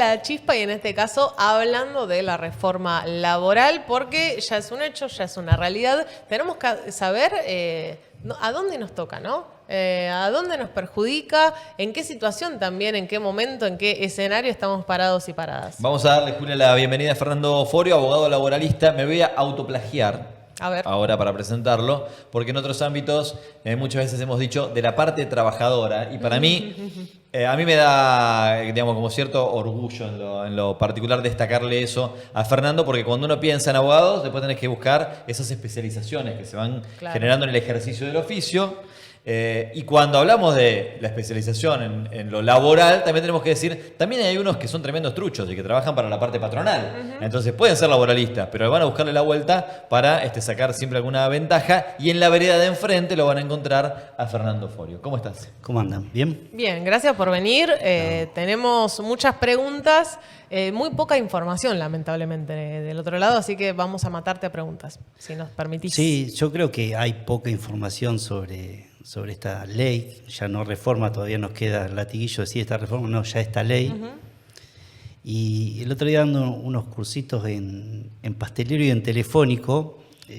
La chispa y en este caso hablando de la reforma laboral porque ya es un hecho, ya es una realidad. Tenemos que saber a dónde nos toca, ¿no? A dónde nos perjudica, en qué situación también, en qué momento, en qué escenario estamos parados y paradas. Vamos a darle, Julia, la bienvenida a Fernando Forio, abogado laboralista. Me voy a autoplagiar. A ver. Ahora para presentarlo, porque en otros ámbitos muchas veces hemos dicho de la parte trabajadora y para mí, a mí me da, digamos, como cierto orgullo en lo particular destacarle eso a Fernando, porque cuando uno piensa en abogados, después tenés que buscar esas especializaciones que se van generando en el ejercicio del oficio. Y cuando hablamos de la especialización en lo laboral, también tenemos que decir, también hay unos que son tremendos truchos y que trabajan para la parte patronal. Entonces pueden ser laboralistas, pero van a buscarle la vuelta para sacar siempre alguna ventaja. Y en la vereda de enfrente lo van a encontrar a Fernando Forio. ¿Cómo estás? ¿Cómo andan? ¿Bien? Bien, gracias por venir. Tenemos muchas preguntas, muy poca información lamentablemente del otro lado, así que vamos a matarte a preguntas, si nos permitís. Sí, yo creo que hay poca información sobre esta ley, ya no reforma, todavía nos queda el latiguillo de decir esta reforma, no, ya esta ley. Y el otro día dando unos cursitos en pastelero y en telefónico,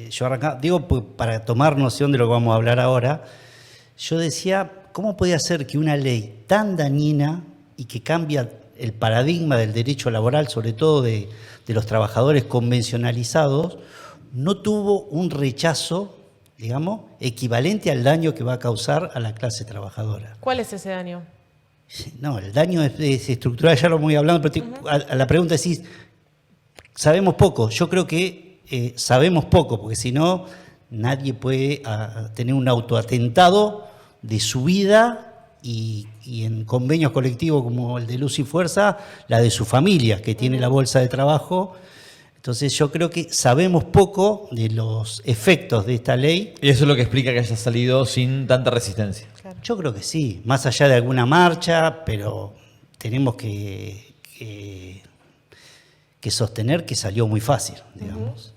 yo arrancaba, digo para tomar noción de lo que vamos a hablar ahora, yo decía, ¿cómo podía ser que una ley tan dañina y que cambia el paradigma del derecho laboral, sobre todo de los trabajadores convencionalizados, no tuvo un rechazo, digamos, equivalente al daño que va a causar a la clase trabajadora? ¿Cuál es ese daño? No, el daño es estructural, ya lo voy hablando, pero a la pregunta decís, sabemos poco. Yo creo que sabemos poco, porque si no, nadie puede tener un autoatentado de su vida y en convenios colectivos como el de Luz y Fuerza, la de su familia, que tiene la bolsa de trabajo. Entonces yo creo que sabemos poco de los efectos de esta ley. Y eso es lo que explica que haya salido sin tanta resistencia. Claro. Yo creo que sí, más allá de alguna marcha, pero tenemos que sostener que salió muy fácil, digamos.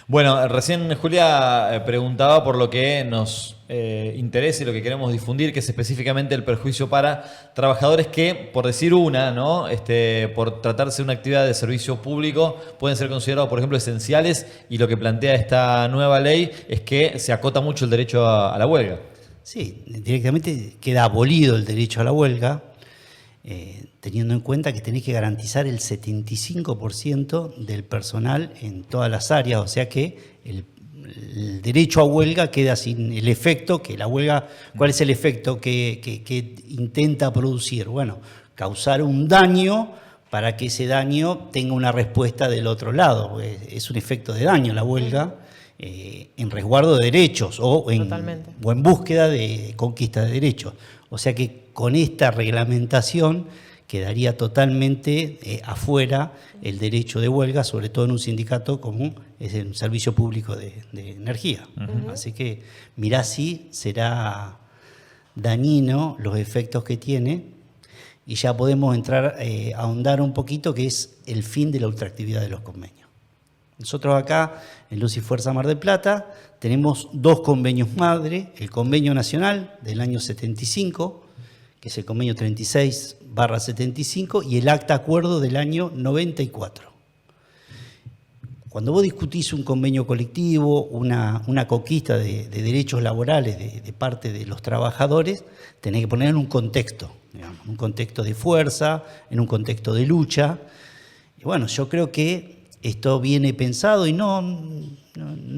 Bueno, recién Julia preguntaba por lo que nos interesa y lo que queremos difundir, que es específicamente el perjuicio para trabajadores que, por decir una, ¿no? Por tratarse de una actividad de servicio público, pueden ser considerados, por ejemplo, esenciales, y lo que plantea esta nueva ley es que se acota mucho el derecho a la huelga. Sí, directamente queda abolido el derecho a la huelga, teniendo en cuenta que tenés que garantizar el 75% del personal en todas las áreas, o sea que el derecho a huelga queda sin el efecto que la huelga. ¿Cuál es el efecto que intenta producir? Bueno, causar un daño para que ese daño tenga una respuesta del otro lado. Es un efecto de daño la huelga, en resguardo de derechos o en búsqueda de conquista de derechos. O sea que con esta reglamentación quedaría totalmente afuera el derecho de huelga, sobre todo en un sindicato como es el servicio público de energía. Así que mirá si será dañino los efectos que tiene, y ya podemos entrar a ahondar un poquito, que es el fin de la ultraactividad de los convenios. Nosotros acá en Luz y Fuerza Mar del Plata tenemos dos convenios madre: el convenio nacional del año 75, que es el convenio 36/75, y el acta acuerdo del año 94. Cuando vos discutís un convenio colectivo, una conquista de derechos laborales de parte de los trabajadores, tenés que poner en un contexto, digamos, un contexto de fuerza, en un contexto de lucha. Y bueno, yo creo que esto viene pensado y no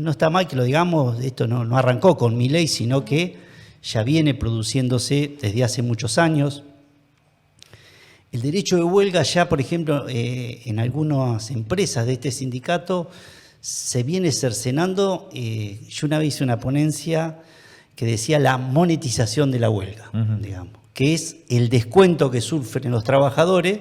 está mal que lo digamos. Esto no arrancó con mi ley, sino que ya viene produciéndose desde hace muchos años. El derecho de huelga ya, por ejemplo, en algunas empresas de este sindicato se viene cercenando. Yo una vez hice una ponencia que decía la monetización de la huelga, digamos, que es el descuento que sufren los trabajadores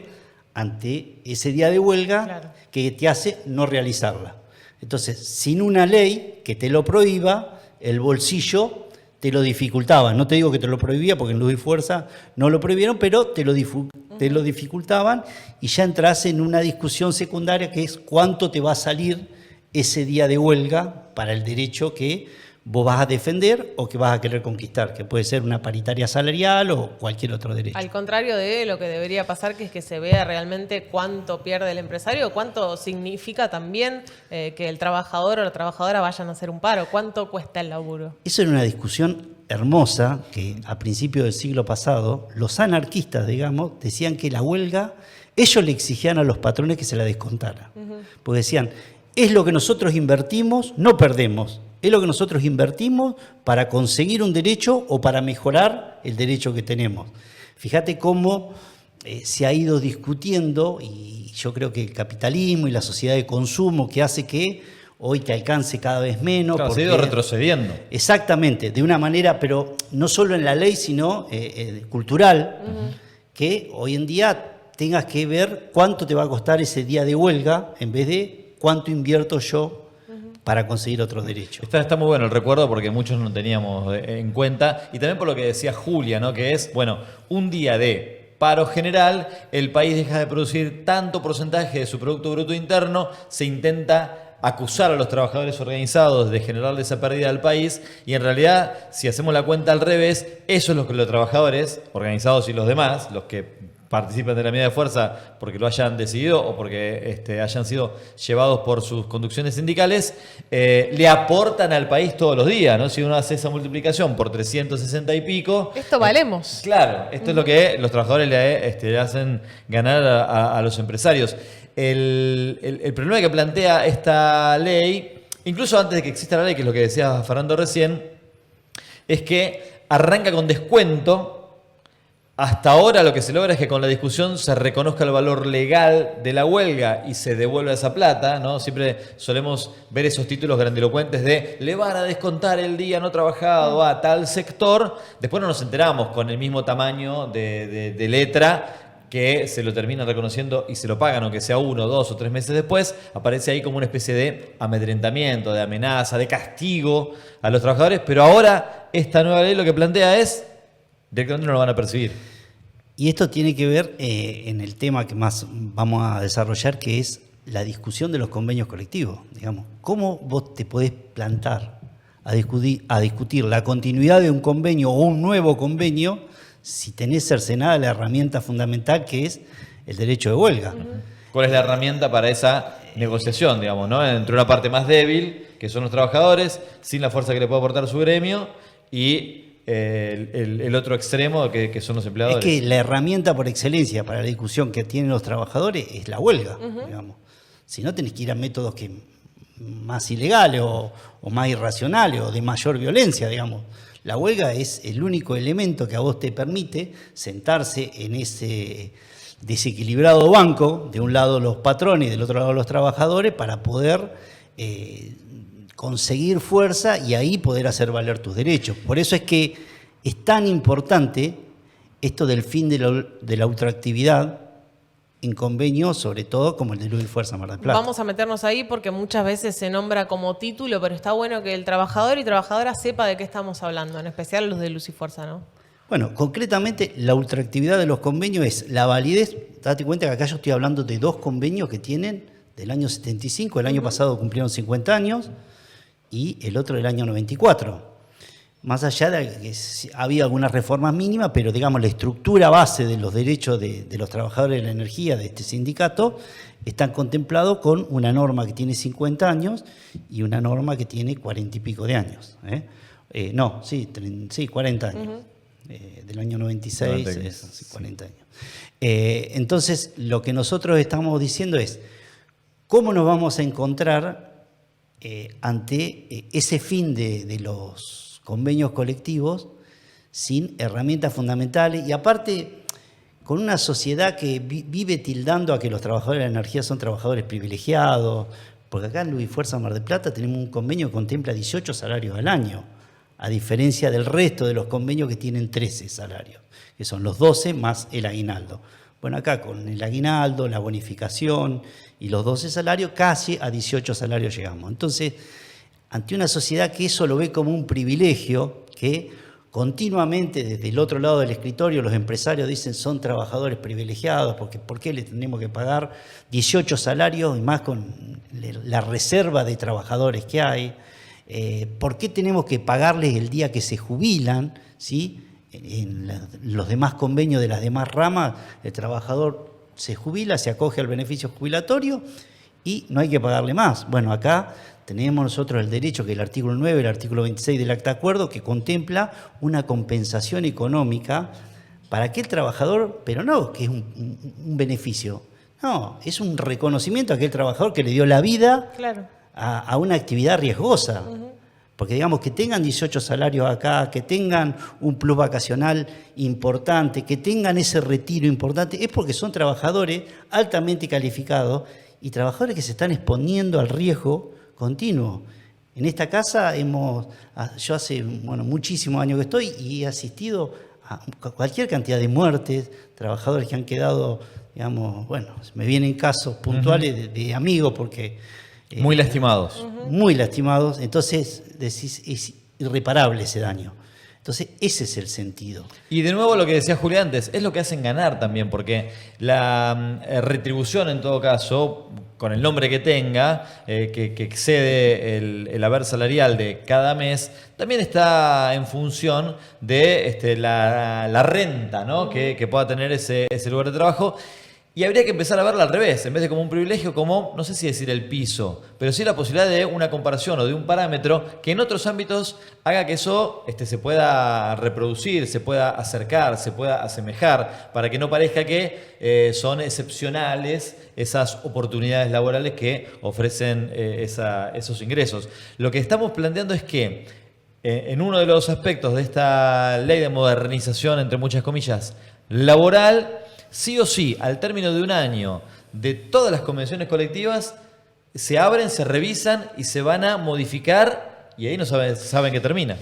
ante ese día de huelga, que te hace no realizarla. Entonces, sin una ley que te lo prohíba, el bolsillo te lo dificultaba. No te digo que te lo prohibía, porque en Luz y Fuerza no lo prohibieron, pero te lo dificultaban, y ya entras en una discusión secundaria, que es cuánto te va a salir ese día de huelga para el derecho que vos vas a defender o que vas a querer conquistar, que puede ser una paritaria salarial o cualquier otro derecho. Al contrario de lo que debería pasar, que es que se vea realmente cuánto pierde el empresario, cuánto significa también que el trabajador o la trabajadora vayan a hacer un paro, cuánto cuesta el laburo. Eso era una discusión hermosa que a principios del siglo pasado los anarquistas, digamos, decían que la huelga, ellos le exigían a los patrones que se la descontaran. Porque decían, es lo que nosotros invertimos, no perdemos. Es lo que nosotros invertimos para conseguir un derecho o para mejorar el derecho que tenemos. Fíjate cómo se ha ido discutiendo, y yo creo que el capitalismo y la sociedad de consumo que hace que hoy te alcance cada vez menos. Claro, se ha ido retrocediendo. Exactamente, de una manera, pero no solo en la ley, sino cultural, que hoy en día tengas que ver cuánto te va a costar ese día de huelga en vez de cuánto invierto yo para conseguir otros derechos. Está muy bueno el recuerdo porque muchos no teníamos en cuenta. Y también por lo que decía Julia, ¿no? Que es, bueno, un día de paro general, el país deja de producir tanto porcentaje de su Producto Bruto Interno, se intenta acusar a los trabajadores organizados de generarle esa pérdida al país, y en realidad, si hacemos la cuenta al revés, eso es lo que los trabajadores organizados y los demás, los que participan de la medida de fuerza porque lo hayan decidido o porque hayan sido llevados por sus conducciones sindicales, le aportan al país todos los días, ¿no? Si uno hace esa multiplicación por 360 y pico... Esto valemos. Claro, esto es lo que los trabajadores le hacen ganar a los empresarios. El problema que plantea esta ley, incluso antes de que exista la ley, que es lo que decía Fernando recién, es que arranca con descuento. Hasta ahora lo que se logra es que con la discusión se reconozca el valor legal de la huelga y se devuelva esa plata, ¿no? Siempre solemos ver esos títulos grandilocuentes de le van a descontar el día no trabajado a tal sector. Después no nos enteramos con el mismo tamaño de letra que se lo terminan reconociendo y se lo pagan, aunque sea 1, 2 o 3 meses después. Aparece ahí como una especie de amedrentamiento, de amenaza, de castigo a los trabajadores. Pero ahora esta nueva ley lo que plantea es... directamente no lo van a percibir. Y esto tiene que ver en el tema que más vamos a desarrollar, que es la discusión de los convenios colectivos. Digamos, ¿cómo vos te podés plantar a discutir la continuidad de un convenio o un nuevo convenio si tenés cercenada la herramienta fundamental que es el derecho de huelga? ¿Cuál es la herramienta para esa negociación, digamos, ¿no? Entre una parte más débil, que son los trabajadores, sin la fuerza que le puede aportar su gremio, y el otro extremo que son los empleadores? Es que la herramienta por excelencia para la discusión que tienen los trabajadores es la huelga, digamos. Si no, tenés que ir a métodos más ilegales o más irracionales o de mayor violencia, digamos. La huelga es el único elemento que a vos te permite sentarse en ese desequilibrado banco, de un lado los patrones y del otro lado los trabajadores, para poder conseguir fuerza y ahí poder hacer valer tus derechos. Por eso es que es tan importante esto del fin de la ultraactividad en convenios, sobre todo como el de Luz y Fuerza Mar del Plata. Vamos a meternos ahí porque muchas veces se nombra como título, pero está bueno que el trabajador y trabajadora sepa de qué estamos hablando, en especial los de Luz y Fuerza, ¿no? Bueno, concretamente la ultraactividad de los convenios es la validez. Date cuenta que acá yo estoy hablando de 2 convenios que tienen del año 75, el año pasado cumplieron 50 años, y el otro del año 94. Más allá de que había algunas reformas mínimas, pero digamos la estructura base de los derechos de los trabajadores de la energía de este sindicato están contemplados con una norma que tiene 50 años y una norma que tiene 40 y pico de años. 40 años. Del año 96 es 40 años. Entonces, lo que nosotros estamos diciendo es, ¿cómo nos vamos a encontrar ante ese fin de los convenios colectivos sin herramientas fundamentales? Y aparte, con una sociedad que vive tildando a que los trabajadores de la energía son trabajadores privilegiados, porque acá en Luz y Fuerza Mar del Plata tenemos un convenio que contempla 18 salarios al año, a diferencia del resto de los convenios que tienen 13 salarios, que son los 12 más el aguinaldo. Bueno, acá con el aguinaldo, la bonificación y los 12 salarios, casi a 18 salarios llegamos. Entonces, ante una sociedad que eso lo ve como un privilegio, que continuamente desde el otro lado del escritorio los empresarios dicen son trabajadores privilegiados, porque ¿por qué les tenemos que pagar 18 salarios y más con la reserva de trabajadores que hay? ¿Por qué tenemos que pagarles el día que se jubilan? ¿Sí? Los demás convenios de las demás ramas, el trabajador se jubila, se acoge al beneficio jubilatorio y no hay que pagarle más. Bueno, acá tenemos nosotros el derecho, que el artículo 9, el artículo 26 del Acta de Acuerdo, que contempla una compensación económica para aquel trabajador, pero no que es un beneficio, no, es un reconocimiento a aquel trabajador que le dio la vida Claro. a una actividad riesgosa. Porque digamos que tengan 18 salarios acá, que tengan un plus vacacional importante, que tengan ese retiro importante, es porque son trabajadores altamente calificados y trabajadores que se están exponiendo al riesgo continuo. En esta casa yo hace muchísimos años que estoy y he asistido a cualquier cantidad de muertes, trabajadores que han quedado, digamos, me vienen casos puntuales de amigos porque... Muy lastimados. Muy lastimados, entonces decís, es irreparable ese daño. Entonces ese es el sentido. Y de nuevo lo que decía Julián antes, es lo que hacen ganar también, porque la retribución en todo caso, con el nombre que tenga, que excede el haber salarial de cada mes, también está en función de la renta, ¿no? que pueda tener ese lugar de trabajo. Y habría que empezar a verla al revés, en vez de como un privilegio, como, no sé si decir el piso, pero sí la posibilidad de una comparación o de un parámetro que en otros ámbitos haga que eso se pueda reproducir, se pueda acercar, se pueda asemejar, para que no parezca que son excepcionales esas oportunidades laborales que ofrecen esos ingresos. Lo que estamos planteando es que en uno de los aspectos de esta ley de modernización, entre muchas comillas, laboral, sí o sí, al término de un año, de todas las convenciones colectivas, se abren, se revisan y se van a modificar y ahí no saben que termina.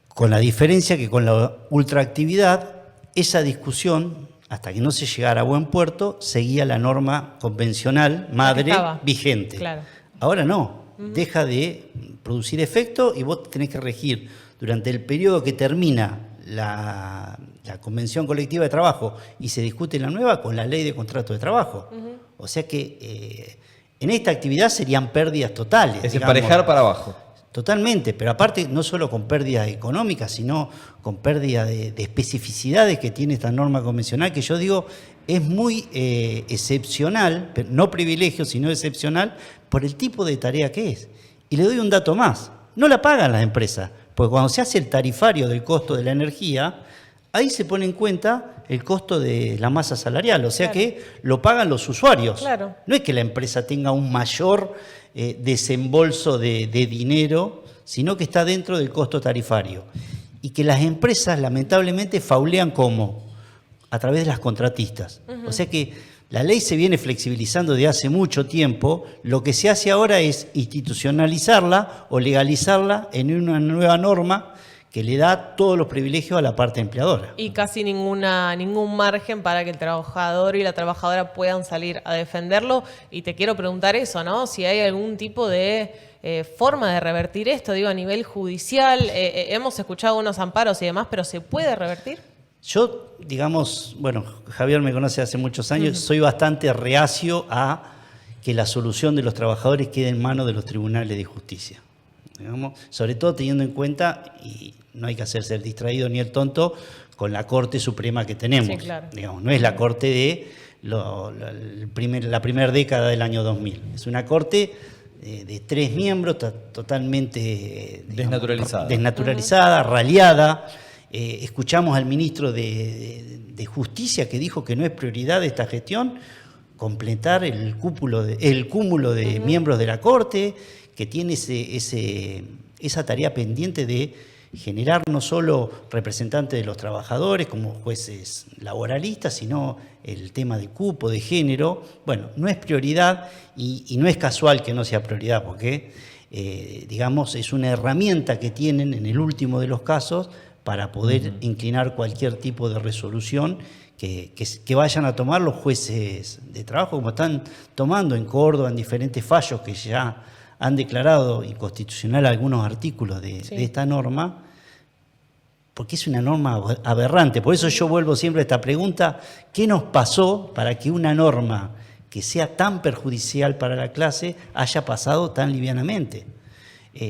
Con la diferencia que con la ultraactividad, esa discusión, hasta que no se llegara a buen puerto, seguía la norma convencional madre vigente. Claro. Ahora no, deja de producir efecto y vos tenés que regir durante el periodo que termina la convención colectiva de trabajo y se discute la nueva con la ley de contrato de trabajo. O sea que en esta actividad serían pérdidas totales. Es emparejar para abajo. Totalmente, pero aparte no solo con pérdidas económicas, sino con pérdida de especificidades que tiene esta norma convencional, que yo digo es muy excepcional, no privilegio, sino excepcional, por el tipo de tarea que es. Y le doy un dato más, no la pagan las empresas, porque cuando se hace el tarifario del costo de la energía, ahí se pone en cuenta el costo de la masa salarial, o sea que lo pagan los usuarios. Claro. No es que la empresa tenga un mayor desembolso de dinero, sino que está dentro del costo tarifario. Y que las empresas lamentablemente faulean ¿cómo? A través de las contratistas. O sea que la ley se viene flexibilizando desde hace mucho tiempo, lo que se hace ahora es institucionalizarla o legalizarla en una nueva norma que le da todos los privilegios a la parte empleadora. Y casi ningún margen para que el trabajador y la trabajadora puedan salir a defenderlo. Y te quiero preguntar eso, ¿no? Si hay algún tipo de forma de revertir esto, digo, a nivel judicial. Hemos escuchado unos amparos y demás, pero ¿se puede revertir? Yo, digamos, Javier me conoce hace muchos años, soy bastante reacio a que la solución de los trabajadores quede en manos de los tribunales de justicia. Digamos, sobre todo teniendo en cuenta, y no hay que hacerse el distraído ni el tonto, con la Corte Suprema que tenemos. Sí, claro. Digamos, no es la Corte de la primera década del año 2000. Es una Corte de 3 miembros, totalmente desnaturalizada, raliada. Escuchamos al ministro de Justicia que dijo que no es prioridad de esta gestión completar el cúmulo de miembros de la Corte, que tiene esa tarea pendiente de generar no solo representantes de los trabajadores como jueces laboralistas, sino el tema de cupo, de género. Bueno, no es prioridad y no es casual que no sea prioridad, porque, digamos, es una herramienta que tienen en el último de los casos para poder inclinar cualquier tipo de resolución que vayan a tomar los jueces de trabajo, como están tomando en Córdoba en diferentes fallos que ya han declarado inconstitucional algunos artículos de esta norma, porque es una norma aberrante. Por eso yo vuelvo siempre a esta pregunta: ¿qué nos pasó para que una norma que sea tan perjudicial para la clase haya pasado tan livianamente?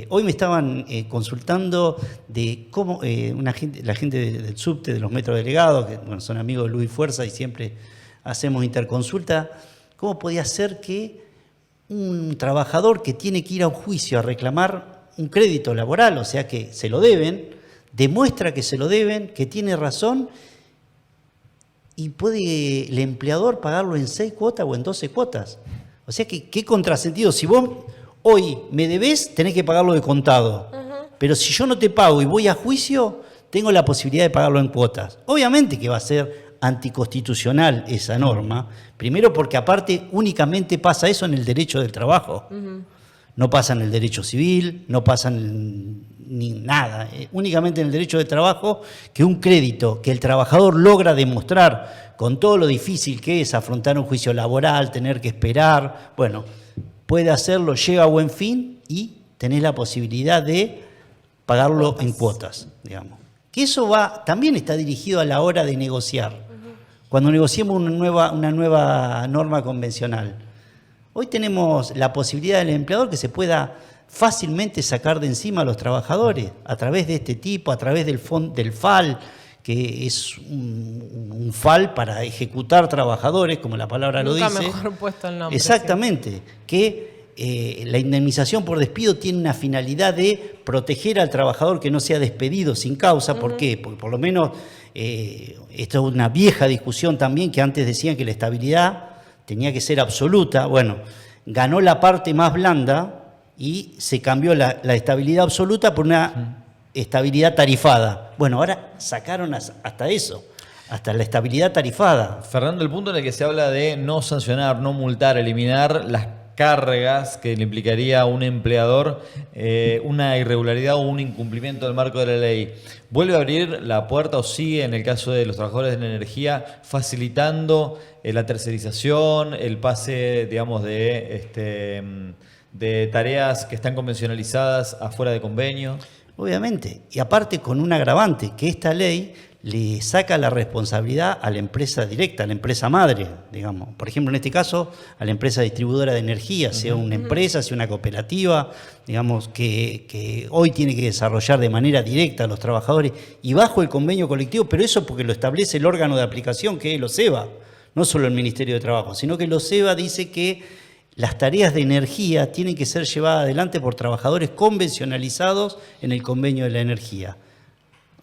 Hoy me estaban consultando de cómo la gente del subte, de los metros delegados, que bueno, son amigos de Luz y Fuerza y siempre hacemos interconsulta, cómo podía ser que un trabajador que tiene que ir a un juicio a reclamar un crédito laboral, o sea que se lo deben, demuestra que se lo deben, que tiene razón y puede el empleador pagarlo en 6 cuotas o en 12 cuotas. O sea que qué contrasentido. Si vos hoy me debés, tenés que pagarlo de contado. Pero si yo no te pago y voy a juicio, tengo la posibilidad de pagarlo en cuotas. Obviamente que va a ser anticonstitucional esa norma. Primero porque aparte únicamente pasa eso en el derecho del trabajo. No pasa en el derecho civil, no pasa ni nada. Únicamente en el derecho del trabajo, que un crédito que el trabajador logra demostrar con todo lo difícil que es afrontar un juicio laboral, tener que esperar, bueno, puede hacerlo, llega a buen fin y tenés la posibilidad de pagarlo en cuotas, digamos. Que eso también está dirigido a la hora de negociar. Cuando negociemos una nueva norma convencional. Hoy tenemos la posibilidad del empleador que se pueda fácilmente sacar de encima a los trabajadores a través de este tipo, a través del FAL, que es un FAL para ejecutar trabajadores, como la palabra lo dice. Nunca mejor puesto el nombre. Exactamente, sí. Que la indemnización por despido tiene una finalidad de proteger al trabajador que no sea despedido sin causa. ¿Por qué? Porque por lo menos, esto es una vieja discusión también, que antes decían que la estabilidad tenía que ser absoluta. Bueno, ganó la parte más blanda y se cambió la estabilidad absoluta por una estabilidad tarifada. Bueno, ahora sacaron hasta eso, hasta la estabilidad tarifada. Fernando, el punto en el que se habla de no sancionar, no multar, eliminar las cargas que le implicaría a un empleador una irregularidad o un incumplimiento del marco de la ley, ¿vuelve a abrir la puerta o sigue en el caso de los trabajadores de la energía facilitando la tercerización, el pase, digamos, de tareas que están convencionalizadas afuera de convenio? Obviamente, y aparte con un agravante, que esta ley le saca la responsabilidad a la empresa directa, a la empresa madre, digamos. Por ejemplo, en este caso, a la empresa distribuidora de energía, sea una empresa, sea una cooperativa, digamos, que hoy tiene que desarrollar de manera directa a los trabajadores y bajo el convenio colectivo, pero eso porque lo establece el órgano de aplicación, que es el OSEBA, no solo el Ministerio de Trabajo, sino que el OSEBA dice que las tareas de energía tienen que ser llevadas adelante por trabajadores convencionalizados en el convenio de la energía.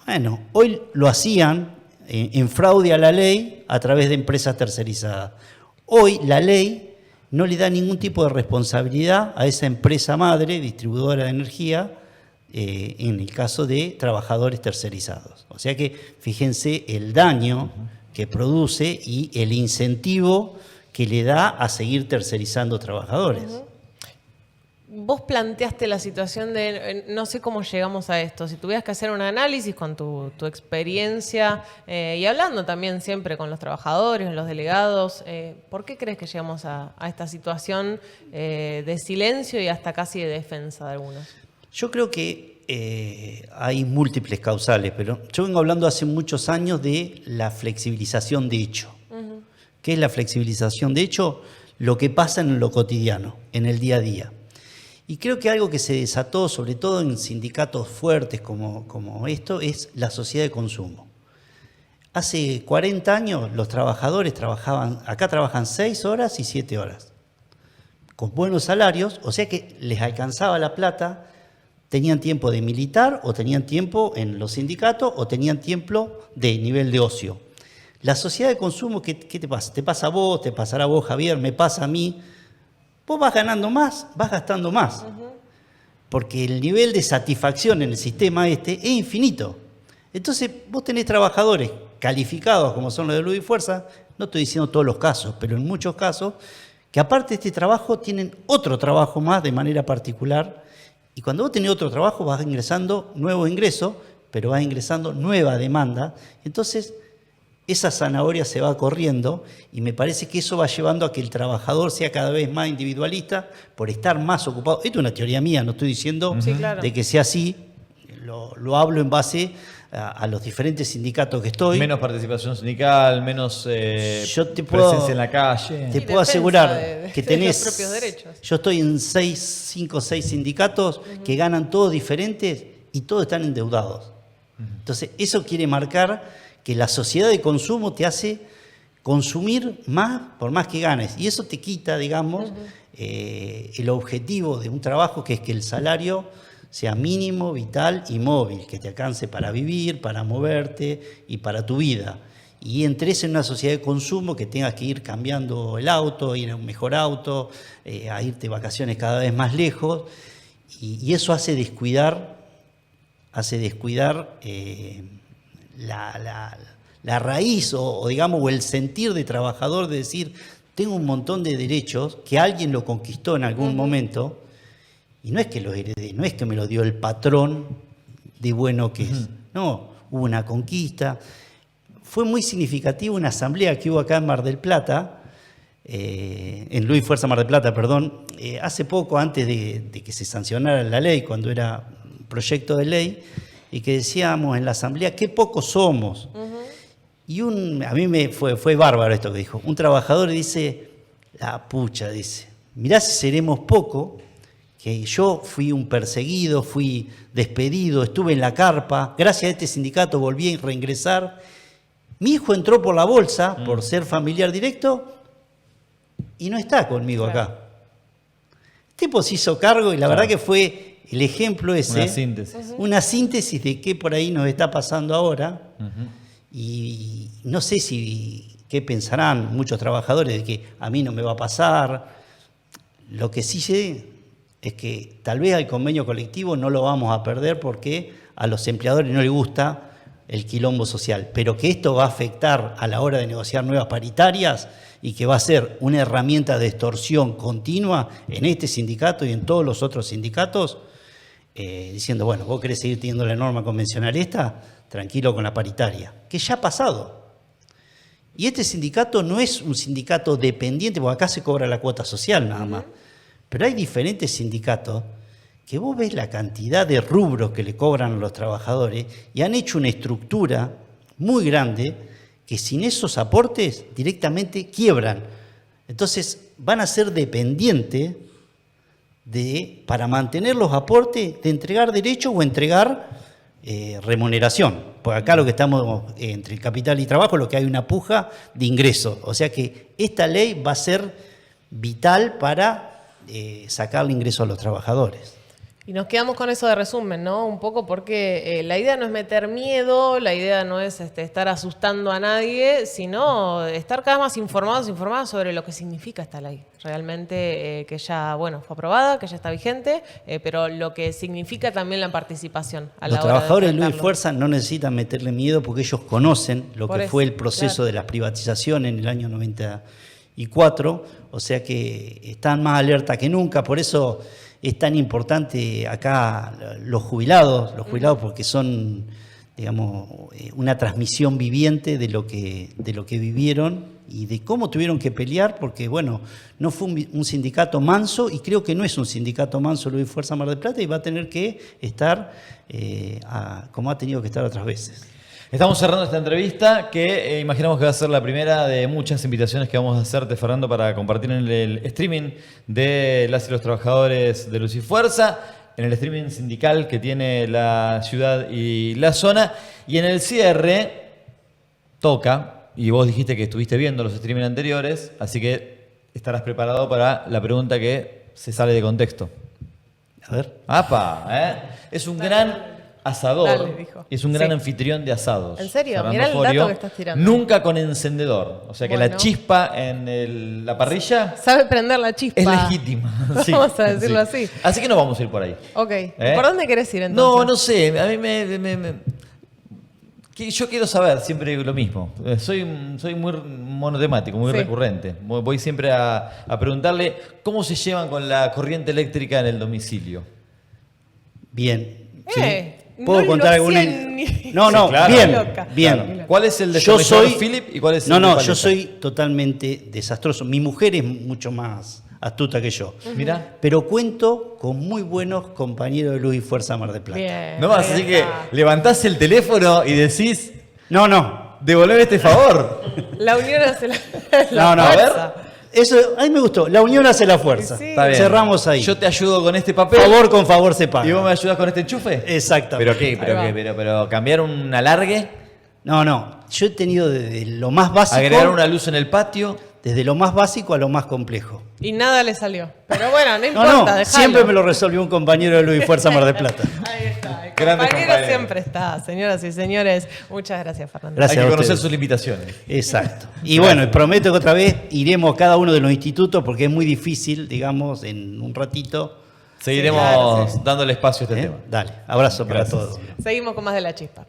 Bueno, hoy lo hacían en fraude a la ley a través de empresas tercerizadas. Hoy la ley no le da ningún tipo de responsabilidad a esa empresa madre, distribuidora de energía, en el caso de trabajadores tercerizados. O sea que fíjense el daño que produce y el incentivo que le da a seguir tercerizando trabajadores. Vos planteaste la situación de, no sé cómo llegamos a esto, si tuvieras que hacer un análisis con tu experiencia y hablando también siempre con los trabajadores, los delegados, ¿por qué crees que llegamos a esta situación de silencio y hasta casi de defensa de algunos? Yo creo que hay múltiples causales, pero yo vengo hablando hace muchos años de la flexibilización de hecho. ¿Qué es la flexibilización de hecho? Lo que pasa en lo cotidiano, en el día a día. Y creo que algo que se desató, sobre todo en sindicatos fuertes como esto, es la sociedad de consumo. Hace 40 años los trabajadores acá trabajan 6 horas y 7 horas, con buenos salarios, o sea que les alcanzaba la plata, tenían tiempo de militar, o tenían tiempo en los sindicatos, o tenían tiempo de nivel de ocio. La sociedad de consumo, ¿qué te pasa? Te pasa a vos, te pasará a vos, Javier, me pasa a mí. Vos vas ganando más, vas gastando más. Porque el nivel de satisfacción en el sistema es infinito. Entonces, vos tenés trabajadores calificados, como son los de Luz y Fuerza, no estoy diciendo todos los casos, pero en muchos casos, que aparte de este trabajo, tienen otro trabajo más de manera particular. Y cuando vos tenés otro trabajo, vas ingresando nuevo ingreso, pero vas ingresando nueva demanda. Entonces, esa zanahoria se va corriendo y me parece que eso va llevando a que el trabajador sea cada vez más individualista por estar más ocupado. Esto es una teoría mía, no estoy diciendo Sí, claro. de que sea así, lo hablo en base a los diferentes sindicatos que estoy. Menos participación sindical, menos Yo te presencia en la calle. Te Y puedo defensa asegurar de que los tenés. propios derechos. Yo estoy en 5 o 6 sindicatos que ganan todos diferentes y todos están endeudados. Entonces, eso quiere marcar que la sociedad de consumo te hace consumir más por más que ganes. Y eso te quita, digamos, el objetivo de un trabajo, que es que el salario sea mínimo, vital y móvil, que te alcance para vivir, para moverte y para tu vida. Y entres en una sociedad de consumo que tengas que ir cambiando el auto, ir a un mejor auto, a irte de vacaciones cada vez más lejos. Y eso hace descuidar la raíz o digamos, o el sentir de trabajador de decir, tengo un montón de derechos que alguien lo conquistó en algún momento. Y no es que los heredé, no es que me lo dio el patrón de bueno que es. No, hubo una conquista. Fue muy significativo una asamblea que hubo acá en Mar del Plata, en Luis Fuerza Mar del Plata, perdón, hace poco, antes de que se sancionara la ley, cuando era un proyecto de ley, y que decíamos en la asamblea, qué pocos somos. Y a mí fue bárbaro esto que dijo. Un trabajador dice, la pucha, dice, mirá si seremos poco, que yo fui un perseguido, fui despedido, estuve en la carpa, gracias a este sindicato volví a reingresar. Mi hijo entró por la bolsa, por ser familiar directo, y no está conmigo acá. El tipo se hizo cargo y la verdad que fue el ejemplo ese. Una síntesis. Una síntesis de qué por ahí nos está pasando ahora. Y no sé qué pensarán muchos trabajadores de que a mí no me va a pasar. Lo que sí sé es que tal vez al convenio colectivo no lo vamos a perder porque a los empleadores no les gusta el quilombo social, pero que esto va a afectar a la hora de negociar nuevas paritarias y que va a ser una herramienta de extorsión continua en este sindicato y en todos los otros sindicatos, diciendo, bueno, vos querés seguir teniendo la norma convencional esta, tranquilo con la paritaria, que ya ha pasado. Y este sindicato no es un sindicato dependiente, porque acá se cobra la cuota social nada más, pero hay diferentes sindicatos que vos ves la cantidad de rubros que le cobran a los trabajadores y han hecho una estructura muy grande que sin esos aportes directamente quiebran. Entonces van a ser dependientes para mantener los aportes, de entregar derechos o entregar remuneración. Porque acá lo que estamos entre el capital y trabajo, lo que hay una puja de ingresos. O sea que esta ley va a ser vital para sacarle ingresos a los trabajadores. Y nos quedamos con eso de resumen, ¿no? Un poco porque la idea no es meter miedo, la idea no es estar asustando a nadie, sino estar cada vez más informados sobre lo que significa esta ley. Realmente que ya, bueno, fue aprobada, que ya está vigente, pero lo que significa también la participación a la Los hora trabajadores de de Luis enfrentarlo. Fuerza no necesitan meterle miedo porque ellos conocen lo Por que eso, fue el proceso claro. de la privatización en el año 94, o sea que están más alerta que nunca, por eso es tan importante acá los jubilados porque son, digamos, una transmisión viviente de lo que vivieron y de cómo tuvieron que pelear, porque bueno, no fue un sindicato manso y creo que no es un sindicato manso Luis Fuerza Mar del Plata y va a tener que estar como ha tenido que estar otras veces. Estamos cerrando esta entrevista que imaginamos que va a ser la primera de muchas invitaciones que vamos a hacerte, Fernando, para compartir en el streaming de las y los trabajadores de Luz y Fuerza, en el streaming sindical que tiene la ciudad y la zona. Y en el cierre toca, y vos dijiste que estuviste viendo los streaming anteriores, así que estarás preparado para la pregunta que se sale de contexto. A ver. ¡Apa! Es un gran asador. Dale, dijo. Y es un gran Sí. anfitrión de asados. ¿En serio? Fernando Mirá el dato Forio. que estás tirando. Nunca con encendedor. O sea que la Bueno. chispa en la parrilla Sabe prender la chispa. es legítima. Sí, Vamos a decirlo sí. así. Así que no vamos a ir por ahí. Ok. ¿Por dónde querés ir No, entonces? no sé. A mí yo quiero saber siempre lo mismo. Soy muy monotemático, muy Sí. recurrente. Voy siempre a preguntarle cómo se llevan con la corriente eléctrica en el domicilio. Bien. no lo alguna? hacían ni- No, Sí, claro. bien, Loca. bien. Claro. ¿Cuál es el de Yo soy Philip y cuál es el No, de no, paleta? yo soy totalmente desastroso. Mi mujer es mucho más astuta que yo. Mirá. Pero cuento con muy buenos compañeros de Luz y Fuerza Mar del Plata. Bien. No más, ahí así que está. levantás el teléfono y decís, No. devolveme este favor. La unión hace No, no, a ver. fuerza. Eso, a mí me gustó. La unión hace la fuerza. Sí. Está bien. Cerramos ahí. Yo te ayudo con este papel. Favor con favor se paga. ¿Y vos me ayudás con este enchufe? Exactamente. ¿Pero qué? ¿Pero Ahí qué? va. ¿Pero cambiar un alargue? No. Yo he tenido desde lo más básico. ¿Agregar una luz en el patio? Desde lo más básico a lo más complejo. Y nada le salió. Pero bueno, no No, importa, no. dejalo. Siempre me lo resolvió un compañero de Luz y Fuerza Mar del Plata. Ahí está. El Grandes compañero compañeros. siempre está, señoras y señores. Muchas gracias, Fernando. Gracias Hay a que conocer ustedes. sus limitaciones. Exacto. Y bueno, y prometo que otra vez iremos a cada uno de los institutos porque es muy difícil, digamos, en un ratito. Seguiremos claro, sí. dándole espacio a este ¿eh? tema. Dale, abrazo Gracias. para todos. Seguimos con más de La Chispa.